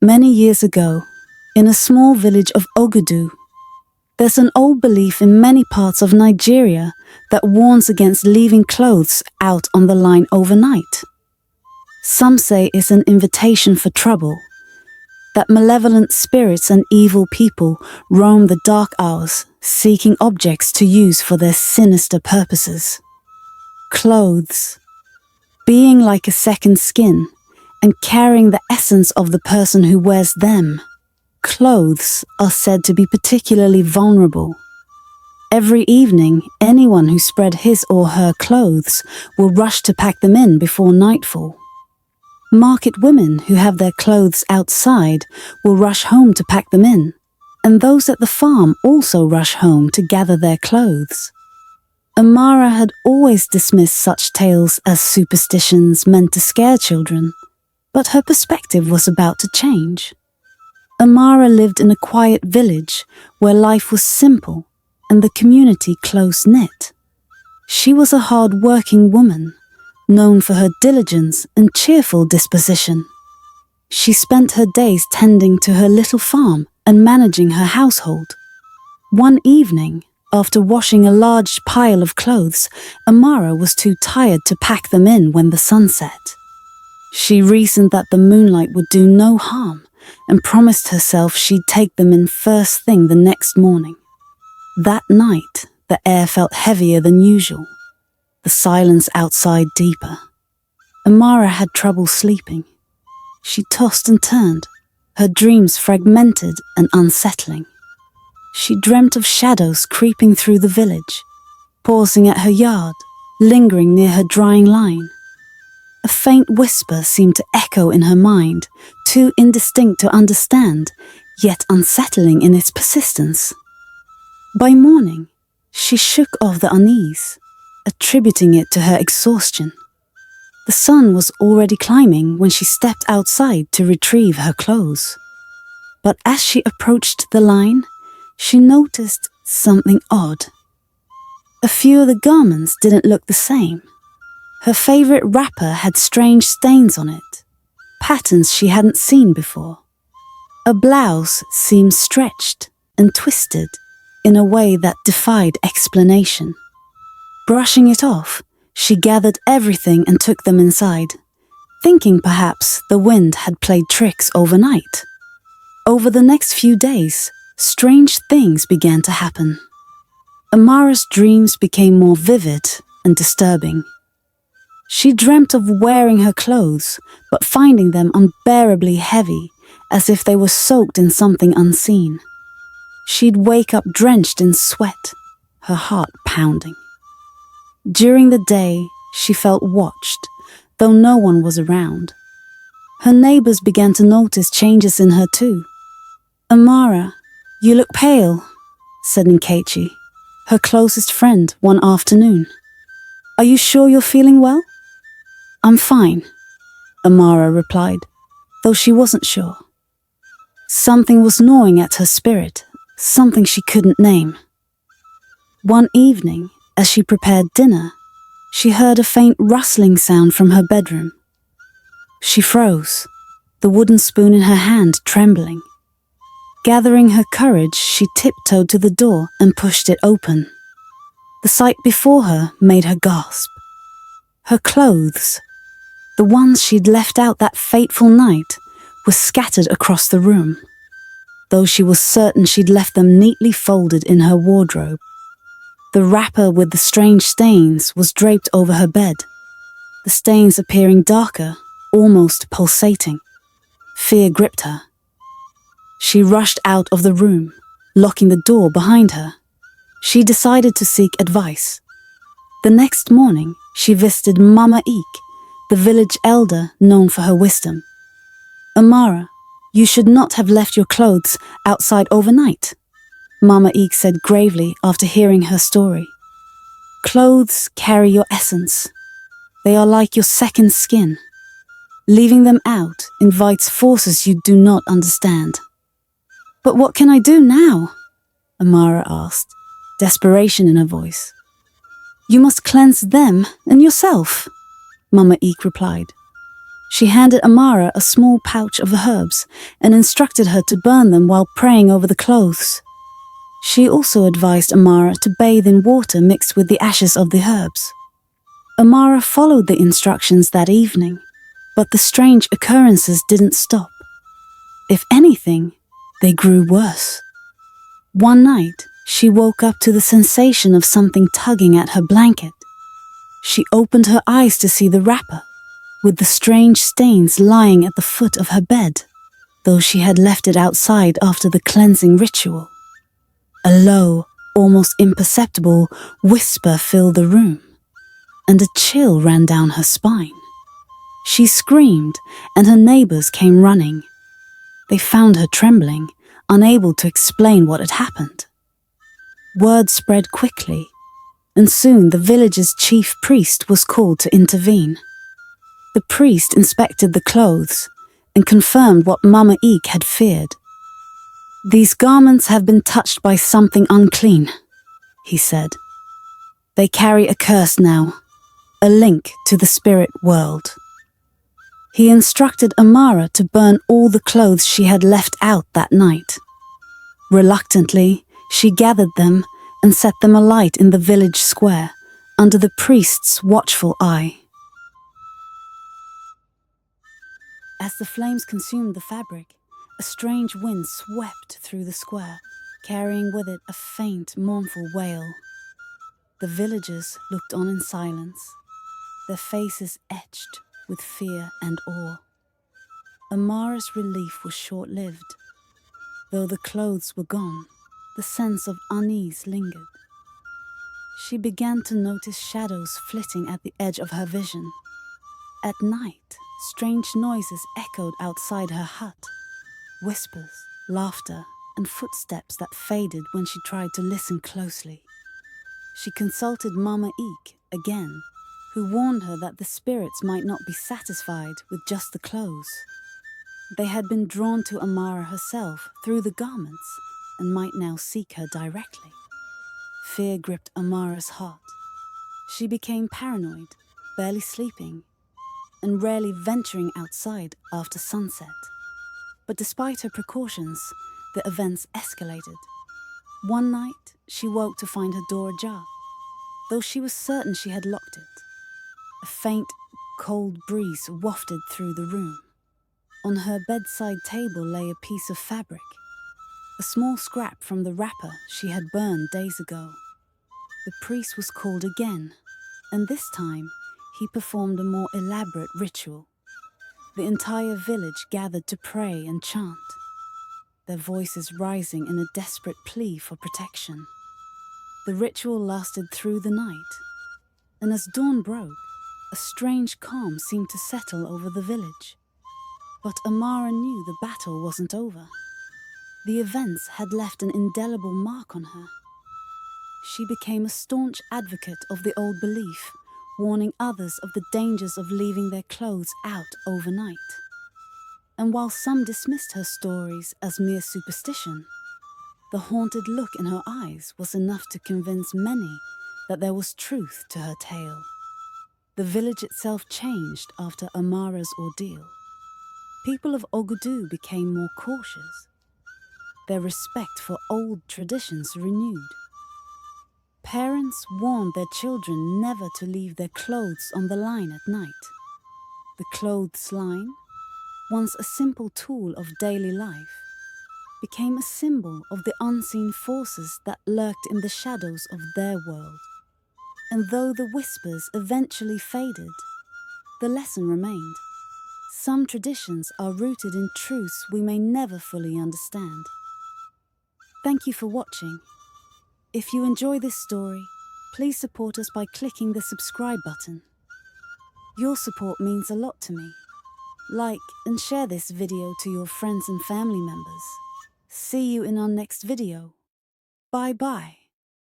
Many years ago, in a small village of Ogudu, there's an old belief in many parts of Nigeria that warns against leaving clothes out on the line overnight. Some say it's an invitation for trouble, that malevolent spirits and evil people roam the dark hours, seeking objects to use for their sinister purposes. Clothes, being like a second skin and carrying the essence of the person who wears them. Clothes are said to be particularly vulnerable. Every evening, anyone who spread his or her clothes will rush to pack them in before nightfall. Market women who have their clothes outside will rush home to pack them in, and those at the farm also rush home to gather their clothes. Amara had always dismissed such tales as superstitions meant to scare children, but her perspective was about to change. Amara lived in a quiet village where life was simple and the community close-knit. She was a hard-working woman, known for her diligence and cheerful disposition. She spent her days tending to her little farm and managing her household. One evening, after washing a large pile of clothes, Amara was too tired to pack them in when the sun set. She reasoned that the moonlight would do no harm and promised herself she'd take them in first thing the next morning. That night, the air felt heavier than usual, the silence outside deeper. Amara had trouble sleeping. She tossed and turned, her dreams fragmented and unsettling. She dreamt of shadows creeping through the village, pausing at her yard, lingering near her drying line. A faint whisper seemed to echo in her mind, too indistinct to understand, yet unsettling in its persistence. By morning, she shook off the unease, attributing it to her exhaustion. The sun was already climbing when she stepped outside to retrieve her clothes. But as she approached the line, she noticed something odd. A few of the garments didn't look the same. Her favorite wrapper had strange stains on it, patterns she hadn't seen before. A blouse seemed stretched and twisted in a way that defied explanation. Brushing it off, she gathered everything and took them inside, thinking perhaps the wind had played tricks overnight. Over the next few days, strange things began to happen. Amara's dreams became more vivid and disturbing. She dreamt of wearing her clothes, but finding them unbearably heavy, as if they were soaked in something unseen. She'd wake up drenched in sweat, her heart pounding. During the day, she felt watched, though no one was around. Her neighbors began to notice changes in her too. "Amara, you look pale," said Nkechi, her closest friend, one afternoon. "Are you sure you're feeling well?" "I'm fine," Amara replied, though she wasn't sure. Something was gnawing at her spirit, something she couldn't name. One evening, as she prepared dinner, she heard a faint rustling sound from her bedroom. She froze, the wooden spoon in her hand trembling. Gathering her courage, she tiptoed to the door and pushed it open. The sight before her made her gasp. Her clothes, the ones she'd left out that fateful night, were scattered across the room, though she was certain she'd left them neatly folded in her wardrobe. The wrapper with the strange stains was draped over her bed, the stains appearing darker, almost pulsating. Fear gripped her. She rushed out of the room, locking the door behind her. She decided to seek advice. The next morning, she visited Mama Eek, the village elder known for her wisdom. "Amara, you should not have left your clothes outside overnight," Mama Eek said gravely after hearing her story. "Clothes carry your essence. They are like your second skin. Leaving them out invites forces you do not understand." "But what can I do now?" Amara asked, desperation in her voice. "You must cleanse them and yourself," Mama Eek replied. She handed Amara a small pouch of herbs and instructed her to burn them while praying over the clothes. She also advised Amara to bathe in water mixed with the ashes of the herbs. Amara followed the instructions that evening, but the strange occurrences didn't stop. If anything, they grew worse. One night, she woke up to the sensation of something tugging at her blanket. She opened her eyes to see the wrapper, with the strange stains lying at the foot of her bed, though she had left it outside after the cleansing ritual. A low, almost imperceptible whisper filled the room, and a chill ran down her spine. She screamed, and her neighbors came running. They found her trembling, unable to explain what had happened. Word spread quickly, and soon the village's chief priest was called to intervene. The priest inspected the clothes and confirmed what Mama Eek had feared. "These garments have been touched by something unclean," he said. "They carry a curse now, a link to the spirit world." He instructed Amara to burn all the clothes she had left out that night. Reluctantly, she gathered them and set them alight in the village square, under the priest's watchful eye. As the flames consumed the fabric, a strange wind swept through the square, carrying with it a faint, mournful wail. The villagers looked on in silence, their faces etched with fear and awe. Amara's relief was short-lived. Though the clothes were gone, the sense of unease lingered. She began to notice shadows flitting at the edge of her vision. At night, strange noises echoed outside her hut. Whispers, laughter, and footsteps that faded when she tried to listen closely. She consulted Mama Eek again, who warned her that the spirits might not be satisfied with just the clothes. They had been drawn to Amara herself through the garments and might now seek her directly. Fear gripped Amara's heart. She became paranoid, barely sleeping, and rarely venturing outside after sunset. But despite her precautions, the events escalated. One night, she woke to find her door ajar, though she was certain she had locked it. A faint, cold breeze wafted through the room. On her bedside table lay a piece of fabric, a small scrap from the wrapper she had burned days ago. The priest was called again, and this time he performed a more elaborate ritual. The entire village gathered to pray and chant, their voices rising in a desperate plea for protection. The ritual lasted through the night, and as dawn broke, a strange calm seemed to settle over the village. But Amara knew the battle wasn't over. The events had left an indelible mark on her. She became a staunch advocate of the old belief, warning others of the dangers of leaving their clothes out overnight. And while some dismissed her stories as mere superstition, the haunted look in her eyes was enough to convince many that there was truth to her tale. The village itself changed after Amara's ordeal. People of Ogudu became more cautious, their respect for old traditions renewed. Parents warned their children never to leave their clothes on the line at night. The clothes line, once a simple tool of daily life, became a symbol of the unseen forces that lurked in the shadows of their world. And though the whispers eventually faded, the lesson remained. Some traditions are rooted in truths we may never fully understand. Thank you for watching. If you enjoy this story, please support us by clicking the subscribe button. Your support means a lot to me. Like and share this video to your friends and family members. See you in our next video. Bye bye.